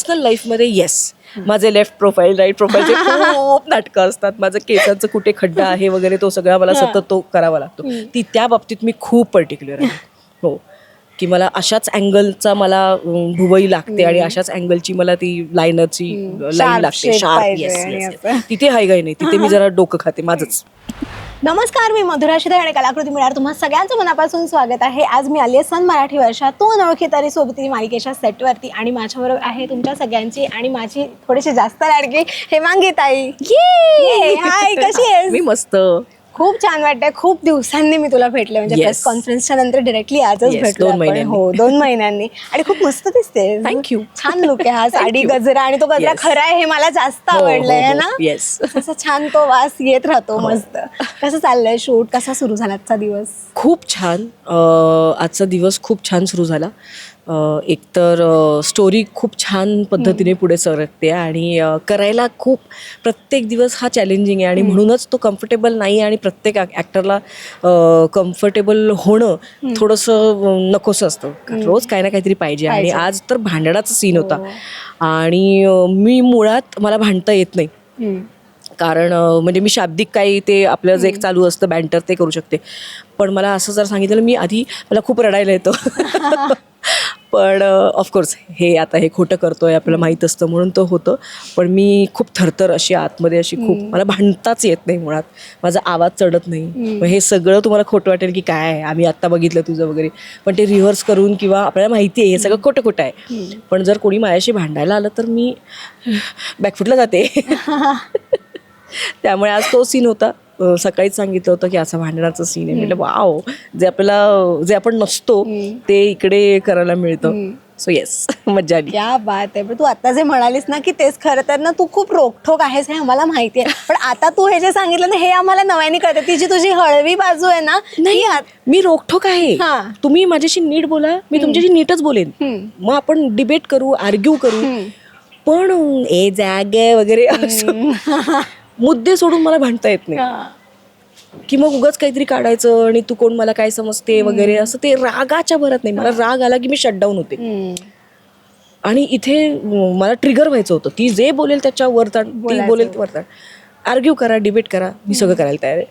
Personal लाईफमध्ये yes, माझे left profile right प्रोफाईलचे खूप नाटकं असतात. माझं केसांचं कुठे खड्डा आहे वगैरे तो सगळा मला सतत तो करावा लागतो. त्या बाबतीत मी खूप पर्टिक्युलर आहे. हो, की मला अशाच अँगलचा मला भुवई लागते आणि अशाच अँगलची मला ती लाईनरची लाईन लागते शार्प. येस, तिथे हाय गाय नाही, तिथे मी जरा डोकं खाते माझंच. नमस्कार, मी मधुरा शिदे आणि कलाकृती मिळणार तुम्हा सगळ्यांचं मनापासून स्वागत आहे. आज मी आली आहे सन मराठी वर्षात तू अनोळखी तरी सोबती मालिकेच्या सेटवरती आणि माझ्याबरोबर आहे तुमच्या सगळ्यांची आणि माझी थोडीशी जास्त लाडकी हेमांगी ताई. हाय, कशी आहेस? मी मस्त, खूप छान वाटतंय. खूप दिवसांनी मी तुला भेटले, म्हणजे प्रेस कॉन्फरन्सच्या नंतर डिरेक्टली आजच भेटलो. 2 महिन्यांनी. हो, 2 महिन्यांनी. आणि खूप मस्त दिसते. थँक्यू. छान लुक आहे हा. साडी गजरा आणि तो गजरा खरा आहे हे मला जास्त आवडलंय ना. येस, असं छान तो वास येत राहतो. मस्त. कसं चाललंय शूट? कसा सुरू झाला आजचा दिवस? खूप छान. आजचा दिवस खूप छान सुरू झाला. एकतर स्टोरी खूप छान पद्धतीने पुढे सरकते आणि करायला खूप प्रत्येक दिवस हा चॅलेंजिंग आहे आणि म्हणूनच तो कम्फर्टेबल नाही आणि प्रत्येक ॲक्टरला कम्फर्टेबल होणं थोडंसं नकोसं असतं. रोज काही ना काहीतरी पाहिजे आणि आज तर भांडणाचा सीन होता आणि मी मुळात मला भांडता येत नाही. कारण म्हणजे मी शाब्दिक काही ते आपलं जे एक चालू असतं बँटर ते करू शकते, पण मला असं जर सांगितलं मी आधी मला खूप रडायला येतं. पण ऑफकोर्स हे खोटं करतोय आपल्याला माहीत असतं म्हणून तो होतं. पण मी खूप थरथर अशी आतमध्ये अशी खूप मला भांडताच येत नाही मुळात, माझा आवाज चढत नाही. मग हे सगळं तुम्हाला खोटं वाटेल की काय आहे आम्ही आत्ता बघितलं तुझं वगैरे, पण ते रिव्हर्स करून किंवा आपल्याला माहिती आहे हे सगळं खोटं आहे. पण जर कोणी माझ्याशी भांडायला आलं तर मी बॅकफुटला जाते. त्यामुळे आज तो सीन होता. सकाळीच सांगितलं होतं की असं भांडणाचं सीन आहे. म्हटलं वाव, जे आपण नसतो ते इकडे करायला मिळतं. सो येस, मजा आली. क्या बात आहे. पण तू आता जे म्हणालीस ना की तेच खरं तर ना तू खूप रोखठोक आहेस हे आम्हाला माहिती आहे, पण आता तू हे जे सांगितलं ना हे आम्हाला नव्याने कळतं. ती जी तुझी हळवी बाजू आहे ना, नाही मी रोखठोक आहे. तुम्ही माझ्याशी नीट बोला, मी तुमच्याशी नीटच बोलेन. मग आपण डिबेट करू, आर्ग्यू करू, पण ए जाग वगैरे मुद्दे सोडून मला भांडता येत नाही. की मग उगाच काहीतरी काढायचं आणि तू कोण मला काय समजते वगैरे असं, ते रागाच्या भरात नाही. मला राग आला की मी शटडाऊन होते आणि इथे मला ट्रिगर व्हायचं होतं. ती जे बोलेल त्याच्या वरताड, ती बोलेल वरताड, आर्ग्यू करा, डिबेट करा, मी सगळं करायला तयार आहे.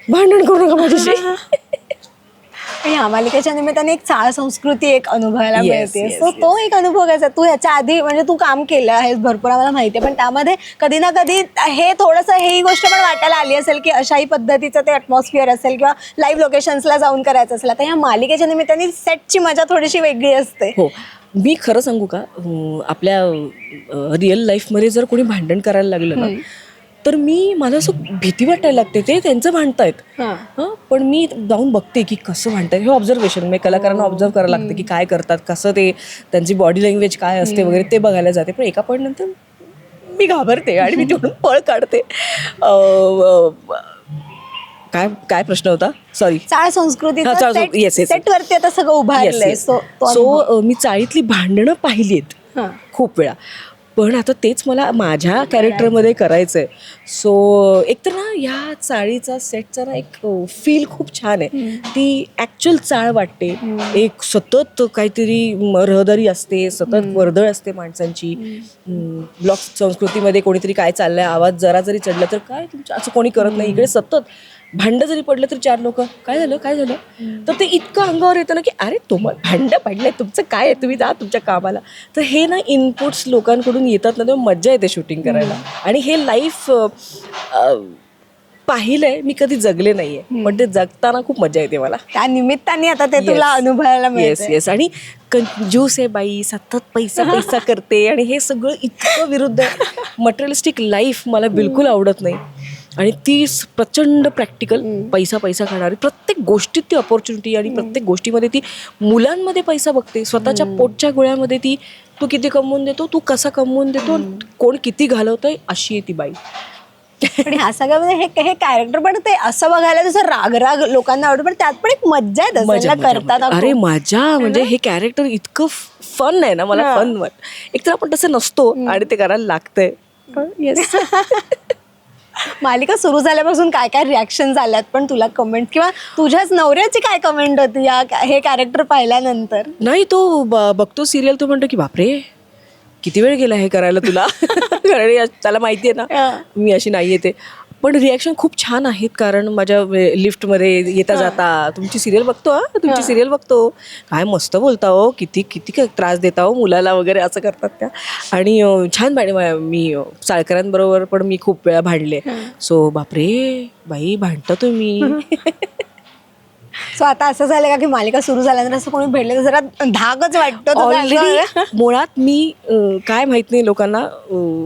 भांडण करू नका माझ्याशी. ह्या मालिकेच्या निमित्ताने एक चाळ संस्कृती एक अनुभवायला मिळते. सो तो एक अनुभव कसा, तू ह्याच्या आधी म्हणजे तू काम केलं आहेस भरपूर आम्हाला माहिती आहे, पण त्यामध्ये कधी ना कधी हे थोडंसं ही गोष्ट पण वाटायला आली असेल की अशाही पद्धतीचं ते ॲटमॉस्फिअर असेल किंवा लाईव्ह लोकेशन्सला जाऊन करायचं असेल. आता ह्या मालिकेच्या निमित्ताने सेटची मजा थोडीशी वेगळी असते. हो, मी खरं सांगू का, आपल्या रिअल लाईफमध्ये जर कोणी भांडण करायला लागलं ना तर मला असं भीती वाटायला लागते. ते त्यांचं भांडतायत पण मी जाऊन बघते की कसं भांडतायत. हे ऑब्झर्वेशन, मी कलाकारांना ऑब्झर्व करायला लागते की काय करतात, कसं ते त्यांची बॉडी लँग्वेज काय असते वगैरे ते बघायला जाते. पण एका पॉईंट नंतर मी घाबरते आणि मी तिकडून पळ काढते. काय प्रश्न होता? सॉरी. चाळ संस्कृती सेटवरती आता सगळं उभारलंय. सो मी चाळीतली भांडणं पाहिलीत खूप वेळा, पण आता तेच मला माझ्या कॅरेक्टरमध्ये करायचं आहे. सो एकतर ना या चाळीचा सेटचा ना एक फील खूप छान आहे. ती ॲक्च्युअल चाळ वाटते. एक सतत काहीतरी रहदारी असते, सतत वर्दळ असते माणसांची. ब्लॉक संस्कृतीमध्ये कोणीतरी काय चाललंय, आवाज जरा जरी चढला तर काय तुमचं असं कोणी करत नाही. इकडे सतत भांडं जरी पडलं तर 4 लोक काय झालं तर ते इतकं अंगावर येतं ना की अरे तुम्हाला भांडं पडलंय, तुमचं काय आहे, तुम्ही जा तुमच्या कामाला. तर हे ना इनपुट्स लोकांकडून येतात ना, तेव्हा मज्जा येते शूटिंग करायला. आणि हे लाईफ पाहिलंय मी, कधी जगले नाहीये, पण ते जगताना खूप मजा येते मला. त्या निमित्ताने आता ते तुला अनुभवायला मिळते. येस. आणि कंजूस आहे बाई, सतत पैसा करते आणि हे सगळं इतकं विरुद्ध आहे. मटेरियलिस्टिक लाईफ मला बिलकुल आवडत नाही आणि ती प्रचंड प्रॅक्टिकल, पैसा खाणारी, प्रत्येक गोष्टीत ती अपॉर्च्युनिटी आणि प्रत्येक गोष्टीमध्ये ती मुलांमध्ये पैसा बघते. स्वतःच्या पोटच्या गोळ्यामध्ये ती, तू किती कमवून देतो, तू कसा कमवून देतो, कोण किती घालवतंय, अशी आहे ती बाई. पण ह्या सगळ्यामध्ये हे कॅरेक्टर पण ते असं बघायला जसं राग लोकांना आवडतं, पण त्यात पण एक मज्जा आहे मजा करताना. अरे मजा म्हणजे हे कॅरेक्टर इतकं फन आहे ना, मला फन एकतर आपण तसं नसतो आणि ते करायला लागतंय. येस. मालिका सुरू झाल्यापासून काय काय रिॲक्शन झाल्यात पण तुला, कमेंट किंवा तुझ्याच नवऱ्याची काय कमेंट होती हे कॅरेक्टर पाहिल्यानंतर? नाही, तो बघतो सिरियल, तो म्हणतो की बापरे किती वेळ गेला हे करायला तुला कारण त्याला माहिती आहे ना मी अशी नाही येते. पण रिॲक्शन खूप छान आहेत कारण माझ्या लिफ्टमध्ये येता जाता तुमची सिरियल बघतो तुमची सिरियल बघतो काय मस्त बोलता हो किती किती काय त्रास देता हो मुलाला वगैरे असं करतात त्या. आणि छान मी चाळकऱ्यांबरोबर पण मी खूप वेळा भांडले. सो बापरे बाई भांडता तुम्ही. सो आता असं झालं का की मालिका सुरू झाल्यानंतर असं कोणी भेटले तर जरा धाकच वाटतं तुला असं? ऑलरेडी मुळात मी काय माहित नाही लोकांना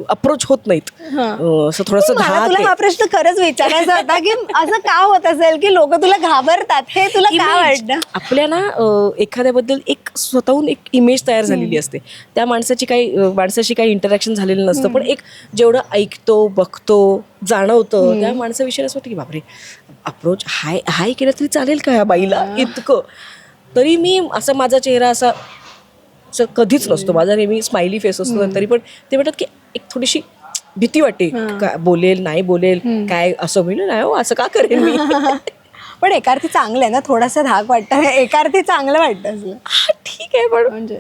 अप्रोच होत नाहीत असं थोडंसं मला धाक तुला आहे. हा प्रश्न खरंच विचारायचा होता की असं का होत असेल की लोक तुला घाबरतात हे तुला काय वाटतं? आपल्या ना एखाद्याबद्दल एक स्वतःहून एक इमेज तयार झालेली असते. त्या माणसाशी काही इंटरॅक्शन झालेलं नसतं पण एक जेवढं ऐकतो बघतो जाणवतं त्या माणसाविषयी असं वाटतं की बापरे अप्रोच हाय केलं तरी चालेल का ह्या बाईला इतकं. तरी मी असं माझा चेहरा असा कधीच नसतो माझा नेहमी स्माइली फेस असतो. तरी पण ते म्हणतात की एक थोडीशी भीती वाटते का बोलेल नाही बोलेल काय असं होईल नाही हो असं का करेन मी. पण एकार्थी चांगलं आहे ना थोडासा धाक वाटतं एकार्थी चांगलं वाटतं असं. हा ठीक आहे पण म्हणजे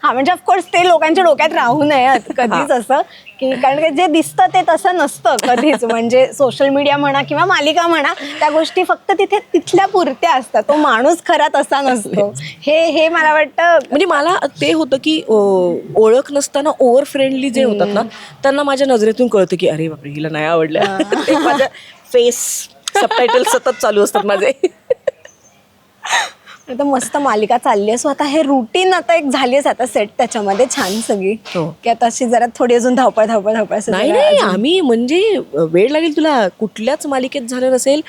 हा म्हणजे ऑफकोर्स ते लोकांच्या डोक्यात राहू नये कधीच असं की कारण की जे दिसतं ते तसं नसतं कधीच. म्हणजे सोशल मीडिया म्हणा किंवा मालिका म्हणा त्या गोष्टी फक्त तिथे तिथल्या पुरत्या असतात. तो माणूस खरा तसा नसतो. हे मला वाटतं म्हणजे मला ते होतं की ओळख नसताना ओव्हर फ्रेंडली जे होतात ना त्यांना माझ्या नजरेतून कळतं की अरे बापरे हिला नाही आवडलं. ते माझ्या फेस सबटायटल सतत चालू असतात माझे. आता मस्त मालिका चालली आहे. सो आता हे रुटीन आता एक झाली आहे आता सेट त्याच्यामध्ये छान सगळी की आता अशी जरा थोडी अजून धावपळ असं नाही जरा नाही अजून- आम्ही म्हणजे वेळ लागेल तुला कुठल्याच मालिकेत झालं नसेल.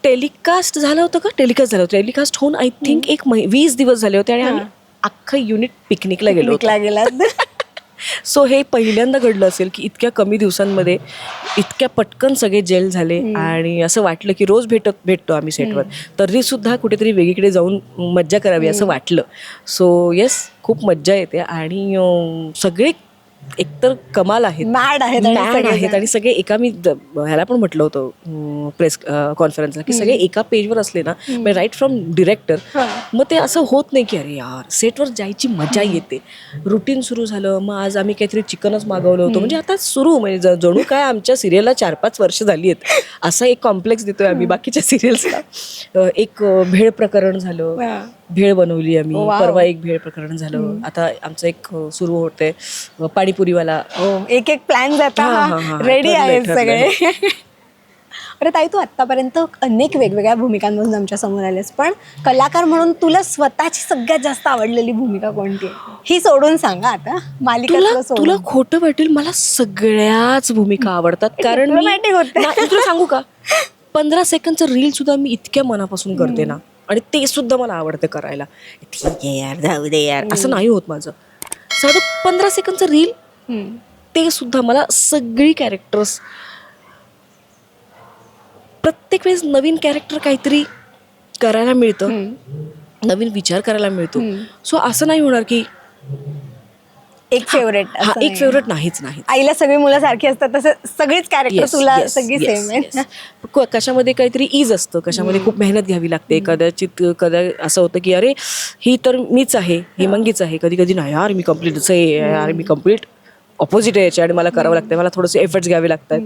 टेलिकास्ट झालं होतं का टेलिकास्ट होऊन आय थिंक 20 दिवस झाले होते आणि आम्ही अख्खं युनिट पिकनिकला गेलो होतो. पिकनिकला गेलात. सो हे पहिल्यांदा घडलं असेल की इतक्या कमी दिवसांमध्ये इतक्या पटकन सगळे जेल झाले आणि असं वाटलं की रोज भेटतो आम्ही सेटवर तरी सुद्धा कुठेतरी वेगळीकडे जाऊन मज्जा करावी असं वाटलं. सो येस खूप मज्जा येते आणि सगळे एकतर कमाल आहेत मॅड आहेत आणि मॅड सगळेजण. आहेत आणि सगळे एका मी ह्याला पण म्हटलं होतं प्रेस कॉन्फरन्सला की सगळे एका पेजवर असले ना म्हणजे राईट फ्रॉम डिरेक्टर मग ते असं होत नाही की अरे यार सेटवर जायची मजा येते. रुटीन सुरू झालं मग आज आम्ही काहीतरी चिकनच मागवलं होतं म्हणजे आता सुरू म्हणजे जणू काय आमच्या सिरियलला 4-5 वर्ष झाली आहेत असा एक कॉम्प्लेक्स देतोय आम्ही बाकीच्या सिरियल्सला. एक भेळ प्रकरण झालं भेळ बनवली आम्ही परवा एक भेळ प्रकरण झालं. आता आमचं एक सुरू होतंय पाणीपुरीवाला. एक प्लॅन जाता रेडी आहेत सगळे. अरे ताई तू आतापर्यंत अनेक वेगवेगळ्या भूमिकांमधून आमच्या समोर आलेस पण कलाकार म्हणून तुला स्वतःची सगळ्यात जास्त आवडलेली भूमिका कोणती ही सोडून सांगा आता मालिका तुला खोटं वाटेल मला सगळ्याच भूमिका आवडतात कारण तुला सांगू का 15 सेकंडचं रील सुद्धा मी इतक्या मनापासून करते ना आणि ते सुद्धा मला आवडते करायला. ठीक आहे यार जाऊ दे यार असं नाही होत माझं. साधं 15 सेकंडचं रील ते सुद्धा मला सगळी कॅरेक्टर्स प्रत्येक वेळेस नवीन कॅरेक्टर काहीतरी करायला मिळतं नवीन विचार करायला मिळतो. सो असं नाही होणार की एक फेवरेट एक फेवरेट नाहीच नाही. आईला सगळी मुलं सारखी असतात तसं सगळीच कॅरेक्टर तुला सगळी सेम आहे. कशामध्ये काहीतरी इज असतं कशामध्ये खूप मेहनत घ्यावी लागते. कदाचित असं होतं की अरे ही तर मीच आहे ही मंगीच आहे. कधी कधी नाही यार मी कम्प्लीट असं आहे यार मी कम्प्लीट ऑपोजिट आहे याच्या आणि मला करावं लागतं मला थोडेसे एफर्ट्स घ्यावे लागतात.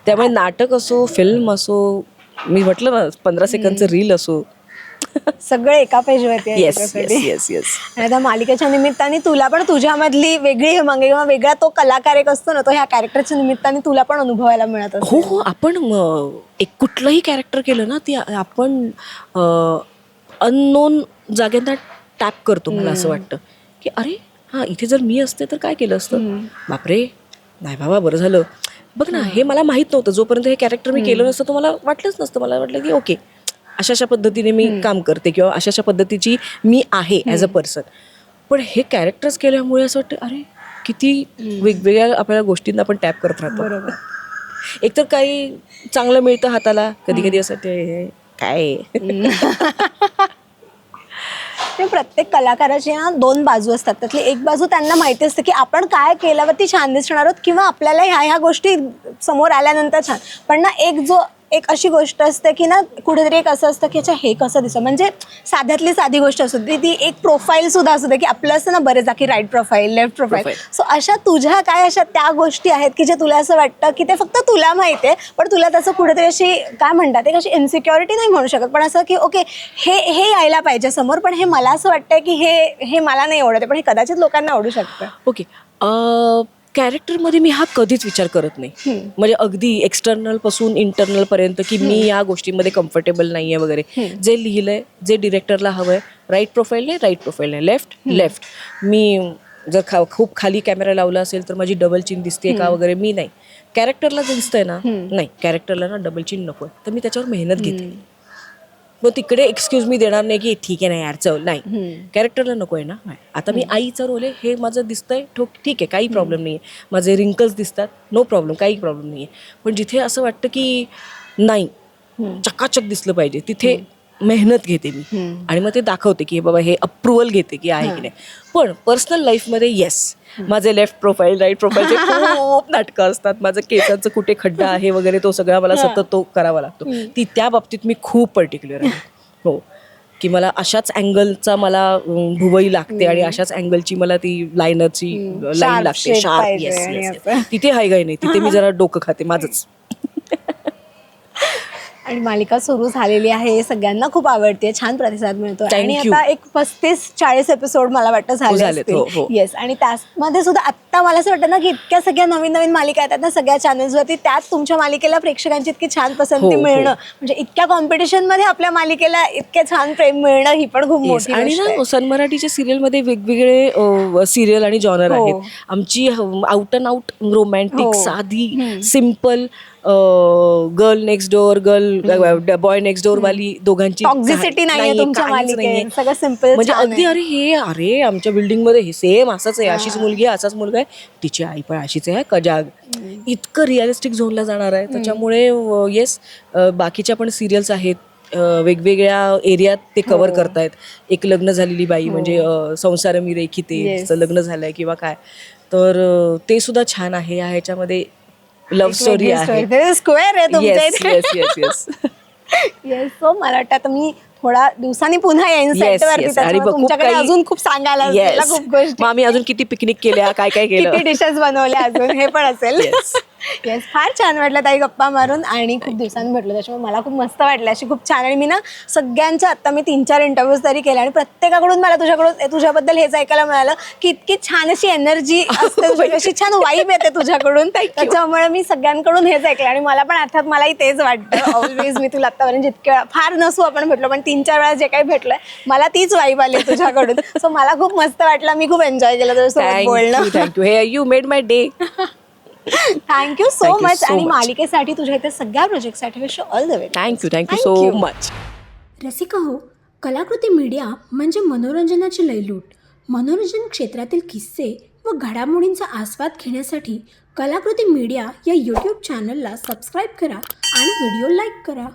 त्यामुळे नाटक असो फिल्म असो मी म्हटलं ना 15 सेकंडचं रील असो सगळं एका पेजवरती आहे येस त्याच्यासाठी. Yes yes. आणि त्या मालिकेच्या निमित्ताने तुला पण तुझ्यामधली वेगळी हेमांगी किंवा वेगळा तो कलाकार एक असतो ना तो ह्या कॅरेक्टरच्या निमित्ताने तुला पण अनुभवायला मिळत असतो. हो हो आपण एक कुठलंही कॅरेक्टर केलं ना ते आपण अननोन जागेंना टॅप करतो. मला असं वाटतं की अरे हां इथे जर मी असते तर काय केलं असतं बापरे नाही बाबा बरं झालं बघ ना हे मला माहीत नव्हतं जोपर्यंत हे कॅरेक्टर मी केलं नसतं तर मला वाटलंच नसतं. मला वाटलं की ओके अशा पद्धतीने मी काम करते किंवा अशा पद्धतीची मी आहे ॲज अ पर्सन. पण हे कॅरेक्टर्स केल्यामुळे असं वाटतं अरे किती वेगवेगळ्या आपल्याला गोष्टींना आपण टॅप करत राहतो. बरोबर. एकतर काही चांगलं मिळतं हाताला कधी कधी असं ते काय ते प्रत्येक कलाकाराची ना 2 बाजू असतात. त्यातली एक बाजू त्यांना माहिती असते की आपण काय केल्यावरती छान दिसणार आहोत किंवा आपल्याला ह्या गोष्टी समोर आल्यानंतर छान. पण ना एक जो एक अशी गोष्ट असते की ना कुठेतरी एक असं असतं की अच्छा हे कसं दिसतं, म्हणजे साध्यातली साधी गोष्ट असू दे, ती एक प्रोफाईल सुद्धा असू दे की आपलं असतं ना बरेच की right profile, left profile. So अशा तुझ्या काय अशा त्या गोष्टी आहेत की जे तुला असं वाटतं की ते फक्त तुला माहिती आहे, पण तुला त्याचं कुठेतरी अशी काय म्हणतात एक अशी इन्सिक्युरिटी नाही म्हणू शकत, पण असं की ओके हे यायला पाहिजे समोर, पण हे मला असं वाटतंय की हे मला नाही आवडत पण हे कदाचित लोकांना आवडू शकतं. ओके, कॅरेक्टरमध्ये मी हा कधीच विचार करत नाही. म्हणजे अगदी एक्सटर्नल पासून इंटरनल पर्यंत की मी या गोष्टीमध्ये कम्फर्टेबल नाही आहे वगैरे. जे लिहिलंय, जे डिरेक्टरला हवंय, राईट प्रोफाईल नाही, लेफ्ट. मी जर खूप खाली कॅमेरा लावला असेल तर माझी डबल चिन दिसते का वगैरे, मी नाही. कॅरेक्टरला जे दिसतंय ना, नाही कॅरेक्टरला ना डबल चिन नको आहे, तर मी त्याच्यावर मेहनत घेते. मग तिकडे एक्सक्यूज मी देणार नाही की ठीक आहे ना यार चल, नाही, कॅरेक्टरला नको आहे ना. आता मी आईचा रोल आहे, हे माझं दिसतंय ठीक आहे, काही प्रॉब्लेम नाही आहे. माझे रिंकल्स दिसतात, नो प्रॉब्लेम, काही प्रॉब्लेम नाही आहे. पण जिथे असं वाटतं की नाही चकाचक दिसलं पाहिजे, तिथे मेहनत घेते मी आणि मग ते दाखवते की बाबा हे अप्रुव्हल घेते की आहे की नाही. पण पर्सनल लाईफमध्ये येस, माझे लेफ्ट प्रोफाईल, राईट प्रोफाईलचे खूप नाटकं असतात. माझं केसांचं कुठे खड्डा आहे वगैरे तो सगळा मला सतत तो करावा लागतो. त्या बाबतीत मी खूप पर्टिक्युलर आहे. हो, की मला अशाच अँगलचा मला भुवई लागते आणि अशाच अँगलची मला ती लाईनरची लाईन लागते, शार्प. येस, तिथे हाय गाय नाही, तिथे मी जरा डोकं खाते माझंच. आणि मालिका सुरू झालेली आहे, सगळ्यांना खूप आवडते, छान प्रतिसाद मिळतो आणि Thank you. आता एक 35-40 एपिसोड मला वाटतं झाले असतील. हो. येस, आणि त्यामध्ये सुद्धा आत्ता मला असं वाटतं ना की इतक्या सगळ्या नवीन मालिका येतात ना सगळ्या चॅनल्सवरती, त्यात तुमच्या मालिकेला प्रेक्षकांची इतकी छान पसंती मिळणं, म्हणजे इतक्या कॉम्पिटिशनमध्ये आपल्या मालिकेला इतके छान प्रेम मिळणं ही पण खूप मोठी आणि गोष्ट आहे. ना सन मराठीच्या सिरियलमध्ये वेगवेगळे सिरियल आणि जॉनर आहेत. आमची आउट अँड आउट रोमॅन्टिक, साधी, simple, girl next door, boy next door वाली दोघांची टॉक्झिसिटी नाहीये तुमच्या मालिकेत, सगळं सिम्पल, म्हणजे अगदी अरे आमच्या बिल्डिंग मध्ये हे सेम असंच आहे, अशीच मुलगी आहे, असाच मुलगा आहे, तिची आई पण अशीच आहे, कजाग. इतकं रिअलिस्टिक झोनला जाणार आहे. त्याच्यामुळे येस, बाकीच्या पण सिरियल्स आहेत, वेगवेगळ्या एरियात ते कव्हर करतायत. एक लग्न झालेली बाई म्हणजे संसार मी रेखिते, तिचं लग्न झालंय किंवा काय, तर ते सुद्धा छान आहे. ह्याच्यामध्ये लव्ह स्टोरी आहे, स्क्वेअर आहे तुमच्या इथे. येस. येस, सो मला वाटतं आता मी थोडा दिवसांनी पुन्हा येईन सेटवरती, त्याच्यामुळे तुमच्याकडे अजून खूप सांगायला असेल, खूप गोष्टी. मग आम्ही अजून किती पिकनिक केल्या, काय केलं, किती डिशेस बनवल्या अजून हे पण असेल. येस, फार छान वाटलं ताई गप्पा मारून आणि खूप दिवसांनी भेटलो, त्याच्यामुळे मला खूप मस्त वाटलं, अशी खूप छान. आणि मी ना सगळ्यांच्या आत्ता मी 3-4 इंटरव्ह्यूज तरी केले आणि प्रत्येकाकडून मला तुझ्याबद्दल हेच ऐकायला मिळालं की इतकी छान अशी एनर्जी असते, अशी छान वाईब येते तुझ्याकडून. त्याच्यामुळे मी सगळ्यांकडून हेच ऐकलं आणि मला पण अर्थात मलाही तेच वाटतं. ऑलवेज मी तुला आत्तापर्यंत जितक्या फार नसू आपण भेटलो, पण 3-4 वेळा जे काही भेटलंय मला तीच वाईब आली तुझ्याकडून. सो मला खूप मस्त वाटलं, मी खूप एन्जॉय केलं तुझ्यासोबत बोलणं. थँक्यू, हे you made my day. Thank you so much. आणि मालिकेसाठी तुझ्या इथे सगळ्या प्रोजेक्टसाठी wish you all the way. Thank you so much. Rasika हो, कलाकृती मीडिया म्हणजे मनोरंजनाची लयलूट. मनोरंजन क्षेत्रातील किस्से व घडामोडींचा आस्वाद घेण्यासाठी कलाकृती मीडिया या यूट्यूब चॅनलला सबस्क्राईब करा आणि व्हिडिओ लाईक करा.